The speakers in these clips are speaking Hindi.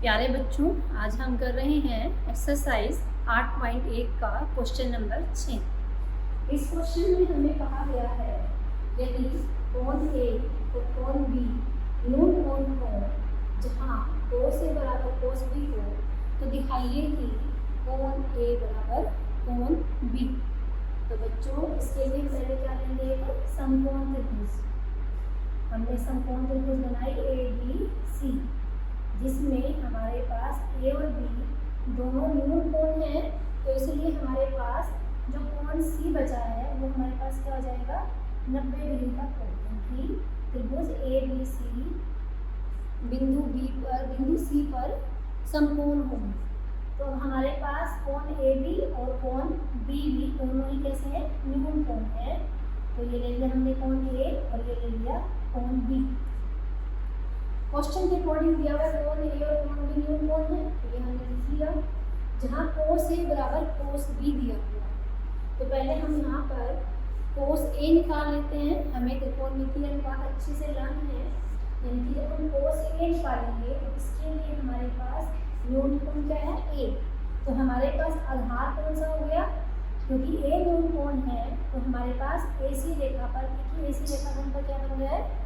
प्यारे बच्चों, आज हम कर रहे हैं एक्सरसाइज 8.1 का क्वेश्चन नंबर 6। इस क्वेश्चन में हमें कहा गया है यदि कोण ए और कोण बी न्यून कोण हो जहां cos ए बराबर cos बी हो तो दिखाइए कि कोण ए बराबर कोण बी। तो बच्चों इसके लिए पहले क्या लेंगे, एक समकोण त्रिभुज। हमने समकोण त्रिभुज बनाई ए बी सी, जिसमें हमारे पास ए और बी दोनों न्यून कोण हैं। तो इसलिए हमारे पास जो कोण सी बचा है वो हमारे पास क्या हो जाएगा, 90 डिग्री का कोण, क्योंकि त्रिभुज ए बी सी बिंदु सी पर समकोण होंगे। तो हमारे पास कोण ए बी और कोण बी भी दोनों ही कैसे हैं, न्यून कोण है। तो ये ले लिया हमने कोण ए और ये ले लिया कोण बी। क्वेश्चन के अकॉर्डिंग दिया हुआ कोण ए और कोण बी न्यून कोण है, तो ये हमने लिख लिया। जहाँ cos ए बराबर cos बी दिया हुआ है तो पहले हम यहाँ पर cos ए निकाल लेते हैं। हमें त्रिकोणमितीय अनुपात अच्छे से जानना है, यानी कि जब हम cos ए निकालेंगे तो इसके लिए हमारे पास न्यून कोण क्या है, ए। तो हमारे पास आधार कौन सा हो गया, क्योंकि ए न्यून कोण है तो हमारे पास AC रेखा पर, क्योंकि AC रेखाखंड पर क्या बन रहा है,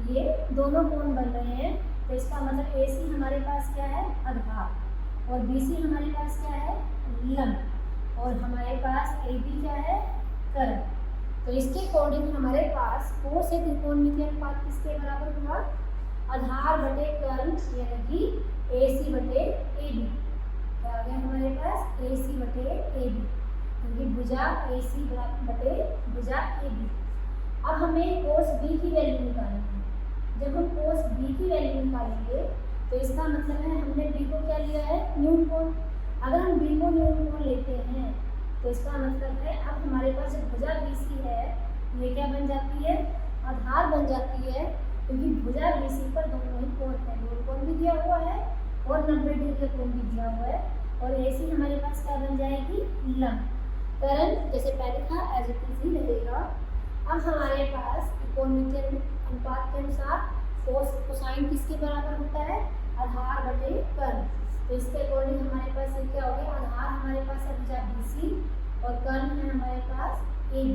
ये दोनों कोण बन रहे हैं। तो इसका मतलब AC हमारे पास क्या है, आधार, और BC हमारे पास क्या है, लंब, और हमारे पास AB क्या है, कर्ण। तो इसके अकॉर्डिंग हमारे पास cos ए त्रिकोणमितीय अनुपात किसके बराबर हुआ, आधार बटे कर्ण, यानी कि AC बटे AB। क्या आ गया हमारे पास, AC बटे AB, क्योंकि भुजा AC बटे भुजा AB। अब हमें cos B की वैल्यू निकालनी है। जब हम cos B की वैल्यू निकालेंगे तो इसका मतलब है हमने B को क्या लिया है, न्यून कोण। अगर हम B को न्यून कोण लेते हैं तो इसका मतलब है अब हमारे पास जब भुजा BC है ये क्या बन जाती है, आधार बन जाती है, क्योंकि भुजा BC पर दोनों ही कोण है, न्यून कोण भी दिया हुआ है और 90 डिग्री का कोण भी दिया हुआ है, और AC हमारे पास क्या बन जाएगी, लंब। कर्ण जैसे पहले था एज इट इज ही रहेगा। अब हमारे पास त्रिकोणमितीय अनुपात के अनुसार कोसाइन किसके बराबर होता है, आधार बटे कर्ण। तो इसके अकॉर्डिंग हमारे पास ये क्या हो गया, आधार हमारे पास है भुजा BC और कर्ण है हमारे पास AB।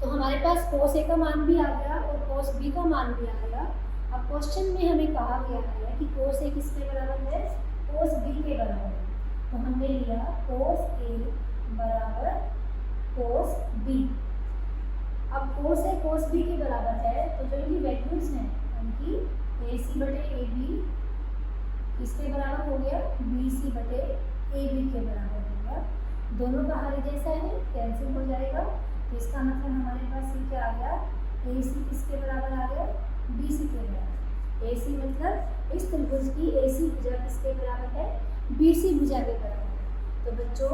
तो हमारे पास cos A का मान भी आ गया और cos B का मान भी आ गया। अब क्वेश्चन में हमें कहा गया है कि cos A किसके बराबर है, cos B के बराबर है। तो हमने लिया cos A बराबर cos B। अब cos A cos B के बराबर है तो जो इनकी वैल्यूज हैं, यानी AC बटे AB किसके बराबर हो गया, BC बटे AB के बराबर हो गया। दोनों का हर जैसा है, कैंसिल हो जाएगा। तो इसका मतलब हमारे पास ये क्या आ गया, AC किसके बराबर आ गया, BC के बराबर। AC मतलब इस त्रिभुज की AC भुजा किसके बराबर है, BC भुजा के बराबर है। तो बच्चों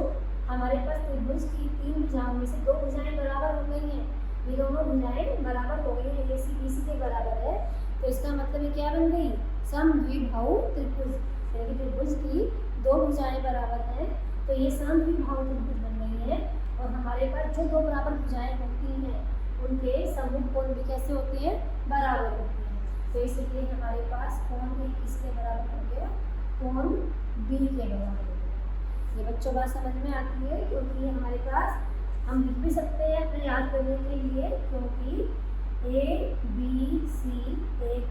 हमारे पास त्रिभुज की 3 भुजाओं में से 2 भुजाएं बराबर हो गई हैं, ये दोनों भुजाएं बराबर हो गई हैं, AC BC के बराबर है। तो इसका मतलब ये क्या बन गई, समद्विबाहु त्रिभुज, यानी कि त्रिभुज की 2 भुजाएं बराबर हैं तो ये समद्विबाहु त्रिभुज बन गई है। और हमारे पास जो 2 बराबर भुजाएं होती हैं उनके सम्मुख कोण भी कैसे होते हैं, बराबर होते हैं। तो इसलिए हमारे पास कोण A किसके बराबर हो गया, कोण B के बराबर हो गया। ये बच्चों बात समझ में आती है, क्योंकि ये हमारे पास हम लिख भी सकते हैं अपने याद करने के लिए, क्योंकि ABC एक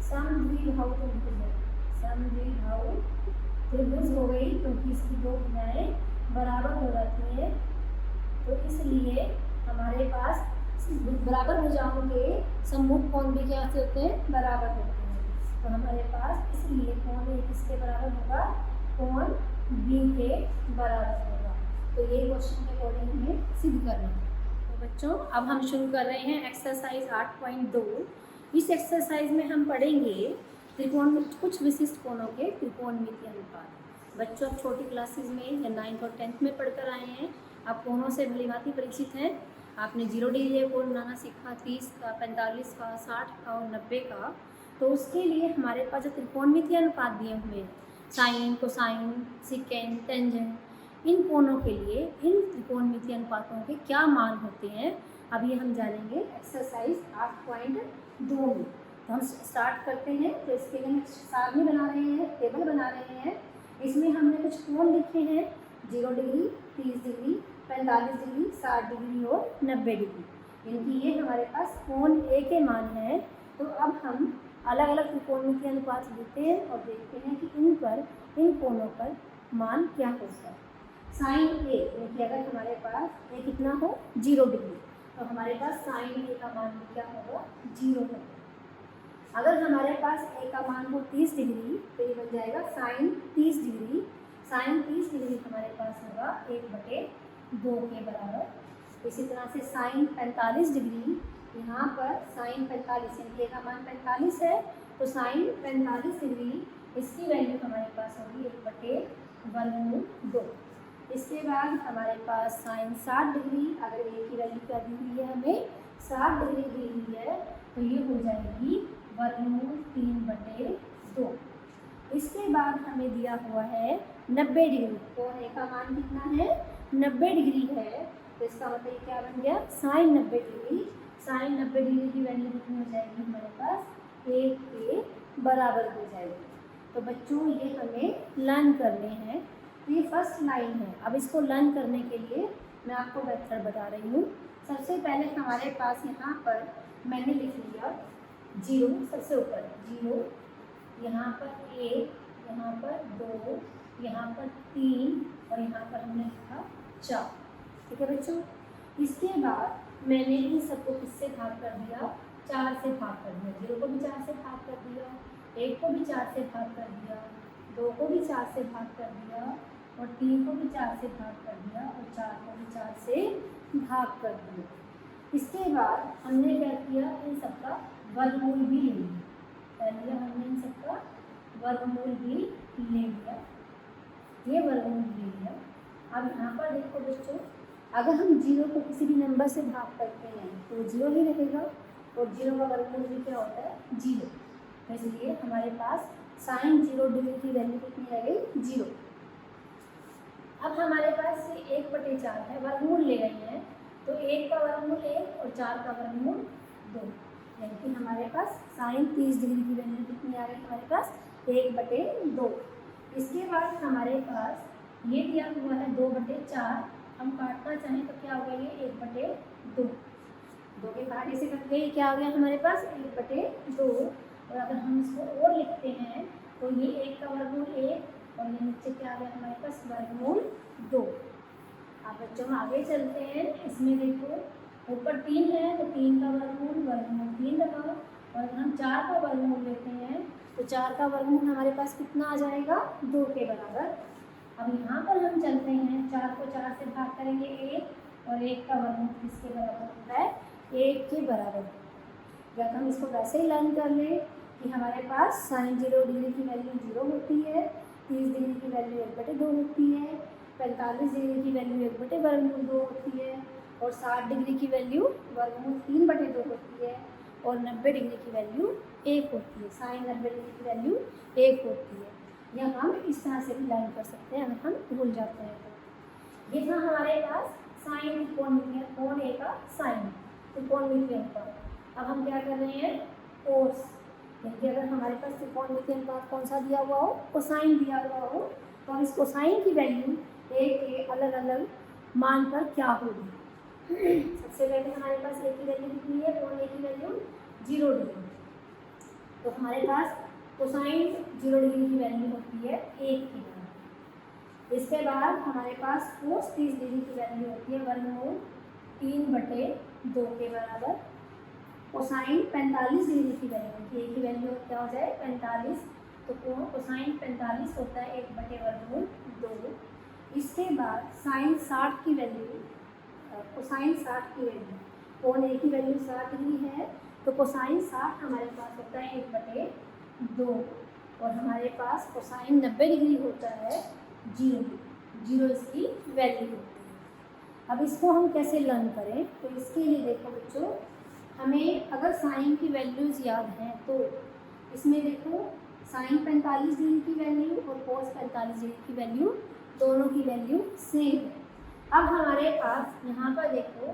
समद्विबाहु त्रिभुज है, समद्विबाहु त्रिभुज हो गई क्योंकि इसकी 2 भुजाएं बराबर हो जाती हैं। तो इसलिए हमारे पास बराबर भुजाओं के सम्मुख कोण भी क्या होते हैं, बराबर होते हैं। तो हमारे पास इसलिए कोण A किसके बराबर होगा, कोण B के बराबर होगा। तो ये क्वेश्चन के अकॉर्डिंग हमें सिद्ध करना है। तो बच्चों अब हम शुरू कर रहे हैं एक्सरसाइज 8.2। इस एक्सरसाइज में हम पढ़ेंगे त्रिकोण, कुछ विशिष्ट कोणों के त्रिकोणमितीय अनुपात। बच्चों अब छोटी क्लासेस में या 9th और 10th में पढ़कर आए हैं, आप कोणों से भलीभांति परिचित हैं। आपने 0 डिग्री का कोण बनाना सीखा, 30 का, 45 का, 60 का और 90 का। तो उसके लिए हमारे पास जो त्रिकोणमितीय अनुपात दिए हुए हैं, साइन, कोसाइन, सेकेंड, टेंजेंट, इन कोणों के लिए इन त्रिकोणमितीय अनुपातों के क्या मान होते हैं, अभी हम जानेंगे एक्सरसाइज 8.2 में। तो हम स्टार्ट करते हैं। तो इसके लिए हम सारणी बना रहे हैं, टेबल बना रहे हैं। इसमें हमने कुछ कोण लिखे हैं, 0 डिग्री, 30 डिग्री, 45 डिग्री, 60 डिग्री और 90 डिग्री। इनकी ये हमारे पास कोण ए के मान है। तो अब हम अलग अलग त्रिकोणों के अनुपात लेते हैं और देखते हैं कि इन कोणों पर मान क्या होता है। साइन ए, देखिए अगर हमारे पास ए कितना हो 0 डिग्री, तो हमारे पास साइन ए का मान क्या होगा 0 होगा। अगर हमारे पास ए का मान हो 30 डिग्री, तो ये बन जाएगा साइन 30 डिग्री। साइन 30 डिग्री हमारे पास होगा 1/2 के बराबर। इसी तरह से साइन 45 डिग्री, यहाँ पर साइन 45, इनके का मान 45 है, तो साइन 45 डिग्री इसकी वैल्यू हमारे पास होगी 1/2। इसके बाद हमारे पास साइन 60 डिग्री, अगर ए की वैल्यू क्या दी हुई है हमें 60 डिग्री दी हुई है, तो ये हो जाएगी 3/2। इसके बाद हमें दिया हुआ है 90 डिग्री, कोण ए का मान कितना है 90 डिग्री है, तो इसका मतलब क्या बन गया साइन 90 डिग्री। साइन 90 डिग्री की वैल्यू कितनी हो जाएगी हमारे पास 1 के बराबर हो जाएगी। तो बच्चों ये हमें लर्न करने हैं। ये फर्स्ट लाइन है। अब इसको लर्न करने के लिए मैं आपको मेथड बता रही हूँ। सबसे पहले हमारे पास यहाँ पर मैंने लिख लिया 0, सबसे ऊपर 0, यहाँ पर 1, यहाँ पर 2, यहाँ पर 3 और यहाँ पर हमने लिखा 4। ठीक है बच्चों। इसके बाद मैंने इन सबको किससे भाग कर दिया 4 से भाग कर दिया। 0 को भी 4 से भाग कर दिया, 1 को भी 4 से भाग कर दिया, 2 को भी 4 से भाग कर दिया और 3 को भी 4 से भाग कर दिया और 4 को भी 4 से भाग कर दिया। इसके बाद हमने क्या किया इन सबका वर्गमूल भी ले लिया। पहले हमने इन सबका वर्गमूल भी ले लिया, ये वर्गमूल ले लिया। अब यहाँ पर देखो बच्चों, अगर हम 0 को किसी भी नंबर से भाग करते हैं तो 0 ही रहेगा और 0 का वर्गमूल भी क्या होता है 0। तो इसलिए हमारे पास साइन 0 डिग्री की वैल्यू कितनी रह गई 0। अब हमारे पास ये 1/4 है, वर्गमूल ले रहे हैं, तो 1 का वर्गमूल 1 और 4 का वर्गमूल 2, यानी कि हमारे पास साइन 30 डिग्री की वैल्यू कितनी आ गई हमारे पास 1/2। इसके बाद हमारे पास ये दिया हुआ है 2/4, हम काटना चाहें तो क्या हो गया ये 1/2। 2 के काटे से कट गए, क्या हो गया हमारे पास 1/2। और अगर हम इसको और लिखते हैं तो ये 1 का वर्गमूल 1 और ये नीचे क्या आ गया हमारे पास वर्गमूल 2। अब बच्चों हम आगे चलते हैं। इसमें देखो ऊपर 3 है तो 3 का वर्गमूल 3 रखा, और अगर हम 4 का वर्गमूल लेते हैं तो 4 का वर्गमूल हमारे पास कितना आ जाएगा 2 के बराबर। अब यहाँ पर हम चलते हैं, 4 को 4 से भाग करेंगे 1 और 1 का वर्गमूल किसके बराबर होता है 1 के बराबर। जब हम इसको वैसे ही लर्न कर लें कि हमारे पास साइन 0 डिग्री की वैल्यू 0 होती है, 30 डिग्री की वैल्यू 1/2 होती है, 45 डिग्री की वैल्यू 1/2 होती है और 60 डिग्री की वैल्यू वर्गमूल 3/2 होती है और 90 डिग्री की वैल्यू 1 होती है। साइन 90 डिग्री की वैल्यू 1 होती है। यह हम इस तरह से भी लर्न कर सकते हैं अगर हम भूल जाते हैं तो। ये था हमारे पास साइन कोण ए का साइन त्रिकोणमितीय अनुपात। अब हम क्या कर रहे हैं कोस, यानी अगर हमारे पास त्रिकोणमितीय अनुपात कौन सा दिया हुआ हो कोसाइन दिया हुआ हो, तो हम इस कोसाइन की वैल्यू ए के अलग अलग मान पर क्या होगी। सबसे पहले हमारे पास ए की वैल्यू कितनी है, कोण ए की वैल्यू 0 डिग्री, तो हमारे पास कोसाइन 0 डिग्री की वैल्यू होती है 1 की बराबर। इसके बाद हमारे पास कोस 30 डिग्री की वैल्यू होती है वर्गमूल 3/2 के बराबर। कोसाइन 45 डिग्री की वैल्यू होती है, ए की वैल्यू क्या हो जाए 45, तो कोसाइन 45 होता है 1/2। इसके बाद साइन 60 की वैल्यू, कोसाइन 60 की वैल्यू, कोण ए की वैल्यू 60 डिग्री है, तो कोसाइन 60 हमारे पास होता है 1/2 और हमारे पास कोसाइन 90 डिग्री होता है 0 इसकी वैल्यू होती है। अब इसको हम कैसे लर्न करें, तो इसके लिए देखो बच्चों, हमें अगर साइन की वैल्यूज़ याद हैं तो इसमें देखो साइन 45 डिग्री की वैल्यू और कोस 45 डिग्री की वैल्यू, दोनों की वैल्यू सेम है। अब हमारे पास यहाँ पर देखो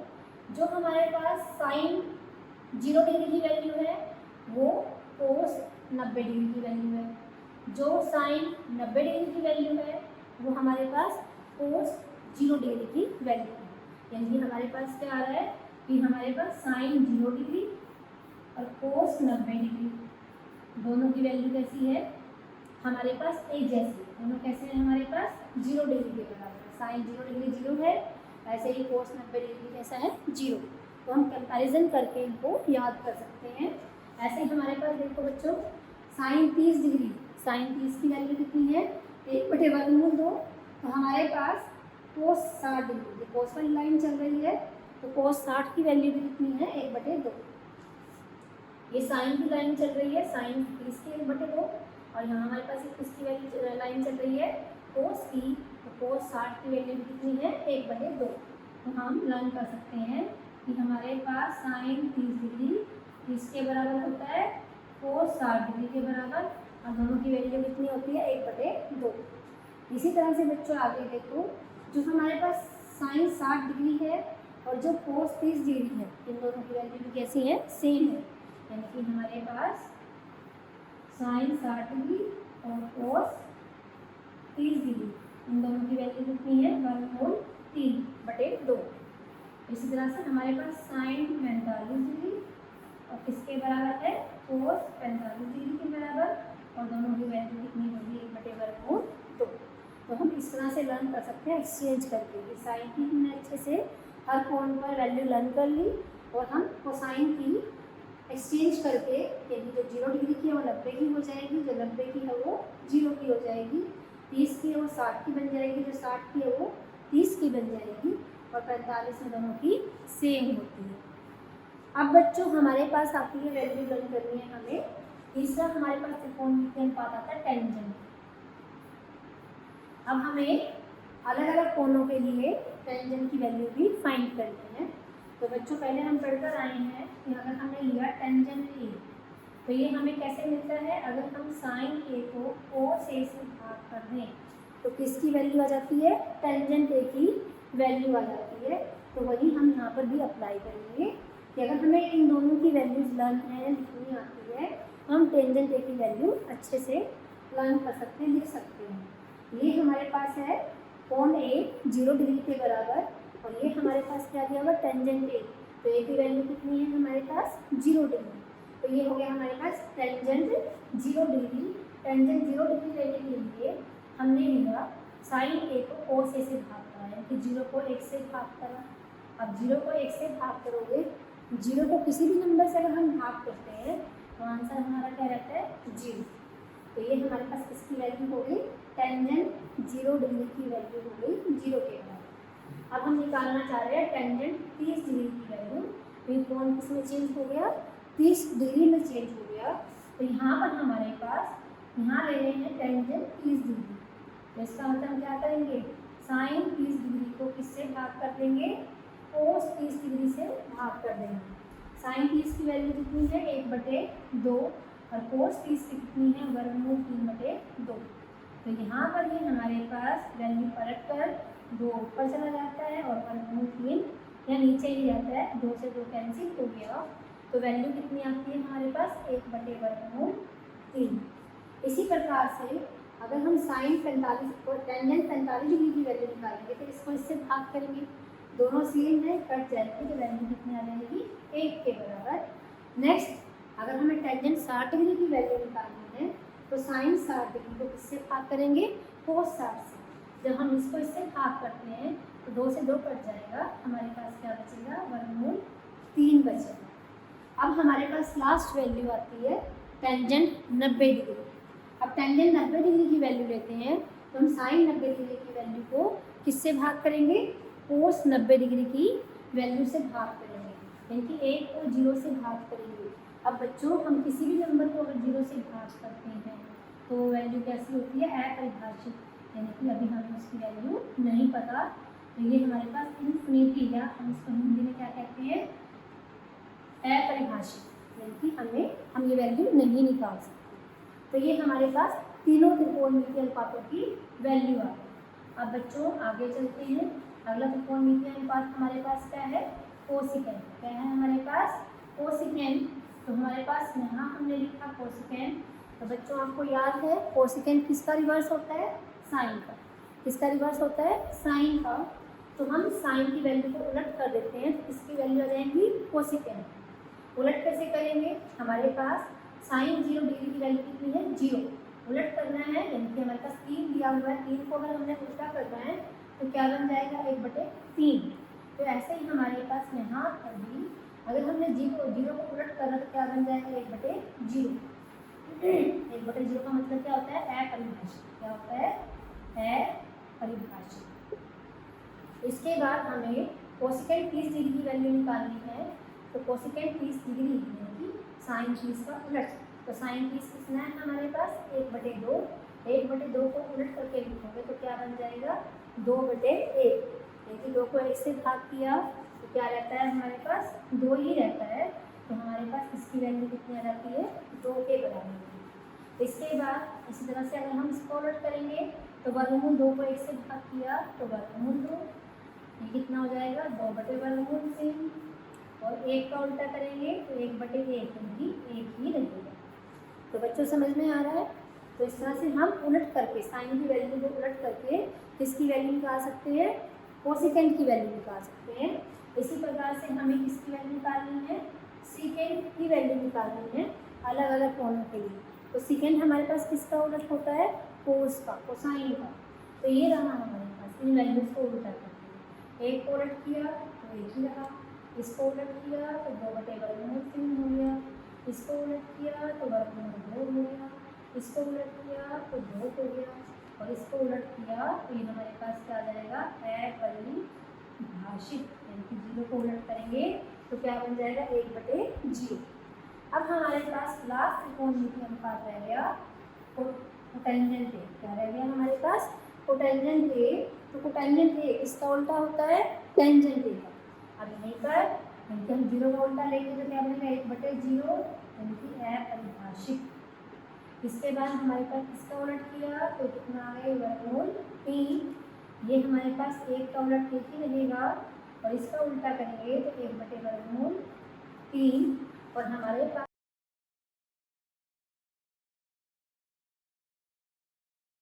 जो हमारे पास साइन 0 डिग्री की वैल्यू है वो कोस 90 डिग्री की वैल्यू है, जो साइन 90 डिग्री की वैल्यू है वो हमारे पास कोस 0 डिग्री की वैल्यू है। यानी हमारे पास क्या आ रहा है कि हमारे पास साइन 0 डिग्री और कोस 90 डिग्री दोनों की वैल्यू कैसी है हमारे पास एक जैसी, दोनों कैसे हैं हमारे पास 0 डिग्री के बराबर। साइन 0 डिग्री 0 है, ऐसे ही कोस 90 डिग्री कैसा है 0। तो हम कंपैरिजन करके इनको याद कर सकते हैं। ऐसे ही हमारे पास देखो बच्चों साइन 30 डिग्री, साइन 30 की वैल्यू कितनी है 1/2। तो हमारे पास कोस 60 डिग्री, जो कोस वाली लाइन चल रही है तो कोस 60 की वैल्यू भी कितनी है 1/2। ये साइन की लाइन चल रही है साइन 30 की 1/2, और यहाँ हमारे पास इसकी वैल्यू लाइन चल रही है कोस की, तो कोस 60 की वैल्यू कितनी है 1/2। तो हम लर्न कर सकते हैं कि हमारे पास साइन 30 डिग्री किसके बराबर होता है कोस 60 डिग्री के बराबर, और दोनों की वैल्यू कितनी होती है 1/2। इसी तरह से बच्चों आगे देखो, जो हमारे पास साइन 60 डिग्री है और जो कोस 30 डिग्री है इन दोनों की वैल्यू भी कैसी है सेम है। यानी कि हमारे पास साइन 60 डिग्री और कोस 30 डिग्री इन दोनों की वैल्यू कितनी है 1/3/2। इसी तरह से हमारे पास साइन 45 डिग्री और किसके बराबर है कोस 45 डिग्री के बराबर, और दोनों की वैल्यू कितनी होगी 1/2। तो हम इस तरह से लर्न कर सकते हैं एक्सचेंज करके कि साइन की हमने अच्छे से हर कोण पर वैल्यू लर्न कर ली, और हम कोसाइन की एक्सचेंज करके यानी जो 0 डिग्री की है वो 90 की हो जाएगी, जो 90 की है वो 0 की हो जाएगी, 30 की है वो 60 की बन जाएगी, जो 60 की है वो 30 की बन जाएगी, और 45 में दोनों की सेम होती है। अब बच्चों हमारे पास आती है वैल्यू लर्न करनी है हमें। तीसरा हमारे पास त्रिकोणमितीय अनुपात आता है टेंजेंट। अब हमें अलग अलग कोणों के लिए टेंजेंट की वैल्यू भी फाइंड करनी है। तो बच्चों पहले हम पढ़कर आए हैं कि अगर हमने लिया टेंजेंट ए, तो ये हमें कैसे मिलता है, अगर हम साइन ए को कोस ए से भाग कर दें तो किसकी वैल्यू आ जाती है टेंजेंट ए की वैल्यू आ जाती है। तो वही हम यहाँ पर भी अप्लाई करेंगे कि अगर हमें इन दोनों की वैल्यूज लर्न है लिखनी आती है, हम टेंजेंट ए की वैल्यू अच्छे से लर्न कर सकते हैं, लिख सकते हैं। ये हमारे पास है कोण ए 0 डिग्री के बराबर, और ये हमारे पास क्या दिया हुआ टेंजेंट ए, तो ए की वैल्यू कितनी है हमारे पास 0 डिग्री। तो ये हो गया हमारे पास टेंजेंट 0 डिग्री। टेंजेंट 0 डिग्री लेने के लिए हमने लिया साइन ए को कोस ए से भाग करा, यानी कि 0 को 1 से भाग करा। अब 0 को 1 से भाग करोगे, 0 को किसी भी नंबर से अगर हम भाग करते हैं तो आंसर हमारा क्या रहता है 0। तो ये हमारे पास किसकी वैल्यू हो गई टेंजेंट 0 डिग्री की वैल्यू हो गई 0 के बराबर। अब हम निकालना चाह रहे हैं टेंजेंट 30 डिग्री की वैल्यू। तो ये कोण किसमें चेंज हो गया 30 डिग्री में चेंज हो गया। तो यहाँ पर हमारे पास यहाँ ले रहे हैं टेंजेंट 30 डिग्री, तो इसका मतलब हम क्या करेंगे साइन 30 डिग्री को किससे भाग कर देंगे कोस 30 डिग्री से भाग कर देंगे। साइन 30 की वैल्यू कितनी है 1/2 और कोस 30 की कितनी है वर्गमूल 3/2। तो यहाँ पर ये हमारे पास वैल्यू पलट कर 2 ऊपर चला जाता है और वर्गमूल 3 या नीचे ही जाता है, 2 से 2 कैंसिल हो गया। तो वैल्यू कितनी आती है हमारे पास 1/3। इसी प्रकार से अगर हम साइन 45 को टेंजेंट 45 डिग्री की वैल्यू निकालेंगे तो इसको इससे भाग करेंगे, दोनों सेम है कट जाएंगे, तो वैल्यू कितनी आ जाएगी 1 के बराबर। नेक्स्ट अगर हमें टेंजेंट 60 डिग्री की वैल्यू निकालनी है तो साइन 60 डिग्री को किससे भाग करेंगे कोस 60 से। जब हम इसको इससे भाग करते हैं तो 2 से 2 कट जाएगा, हमारे पास क्या बचेगा वर्गमूल 3 बचेगा। अब हमारे पास लास्ट वैल्यू आती है टेंजेंट 90 डिग्री। अब टेंजेंट 90 डिग्री की वैल्यू लेते हैं तो हम साइन 90 डिग्री की वैल्यू को किससे भाग करेंगे कोस 90 डिग्री की वैल्यू से भाग करेंगे, यानी कि 1 को 0 से भाग करेंगे। अब बच्चों हम किसी भी नंबर को अगर 0 से भाग करते हैं तो वैल्यू कैसी होती है अपरिभाषित, यानी कि अभी हमें उसकी वैल्यू नहीं पता। तो ये हमारे पास इनफिनिटी, या हम इसको हिंदी में क्या कहते हैं अपरिभाषित, यानी कि हम ये वैल्यू नहीं निकाल सकते। तो ये हमारे पास तीनों त्रिकोणमितीय अनुपातों की वैल्यू आ गई। अब बच्चों आगे चलते हैं। अगला त्रिकोणमितीय अनुपात हमारे पास क्या है कोसिकेंट। क्या है हमारे पास कोसिकेंट। तो हमारे पास यहाँ हमने लिखा कोसेकेंट। तो बच्चों आपको याद है कोसेकेंट किसका रिवर्स होता है? साइन का। किसका रिवर्स होता है? साइन का। तो हम साइन की वैल्यू को उलट कर देते हैं, तो इसकी वैल्यू आ जाएगी कोसेकेंट। उलट कैसे करेंगे? हमारे पास साइन 0 डिग्री की वैल्यू कितनी है? 0। उलट करना है, यानी कि हमारे पास 3 दिया हुआ है, 3 को अगर हमने उल्टा करना है तो क्या बन जाएगा? 1/3। तो ऐसे ही हमारे पास यहाँ पर भी अगर हमने 0 को उलट करना तो क्या बन जाएगा? 1/0। 1/0 का मतलब क्या होता है? अपरिभाषित। क्या होता है? अपरिभाषित। इसके बाद हमें कोसेकेंट 30 डिग्री की वैल्यू निकालनी है। तो कोसेकेंट 30 डिग्री यानी कि साइन 30 का उलट। तो साइन 30 कितना है हमारे पास? 1/2। 1/2 को उलट करके लिखोगे तो क्या बन जाएगा? 2/1। यदि 2 को 1 से भाग किया तो क्या रहता है हमारे पास? 2 ही रहता है। तो हमारे पास इसकी वैल्यू कितनी आ जाती है? 2 के बराबर। इसके बाद इसी तरह से अगर हम इसको उलट करेंगे तो वर्गमूल 2 को 1 से भाग किया तो वर्गमूल 2, ये कितना हो जाएगा? 2/3। और 1 का उल्टा करेंगे तो 1/1 यानी 1 ही रहेगा। तो बच्चों समझ में आ रहा है? तो इस तरह से हम उलट करके साइन की वैल्यू को उलट करके किसकी वैल्यू निकाल सकते हैं? कोसेकेंट की वैल्यू निकाल सकते हैं। इसी प्रकार से हमें किसकी वैल्यू निकालनी है? सीकेंट की वैल्यू निकालनी है अलग अलग कोणों के लिए। तो सीकेंट हमारे पास किसका उलट होता है? कोस का, कोसाइन का। तो ये रहा हमारे पास, इन वैल्यूज को उल्टा करके। एक को उलट किया तो 1 ही रहा, इसको उलट किया तो 2/3 हो गया, इसको उलट किया तो वर्गमूल 2 हो गया, इसको उलट किया तो 2 हो गया, और इसको उलट किया तो ये हमारे पास क्या आ जाएगा? अपरिभाषित। यानी कि 0 को उलट करेंगे तो क्या बन जाएगा? 1/0। अब हमारे पास लास्ट त्रिकोणमितीय अनुपात रह गया कोटेंजेंट ए। क्या रह गया हमारे पास? Cotangent A. तो कोटेंजेंट ए इसका उल्टा होता है टेंजेंट ए का। अब यहीं पर यानी कि हम 0 का उल्टा लेंगे तो क्या बनेगा? 1/0 यानी कि अपरिभाषित। इसके बाद हमारे पास इसका उलट किया तो कितना आ गया? वर्गमूल 3। ये हमारे पास 1 का उलट 1 ही रहेगा, और इसका उल्टा करेंगे तो 1/3। और हमारे पास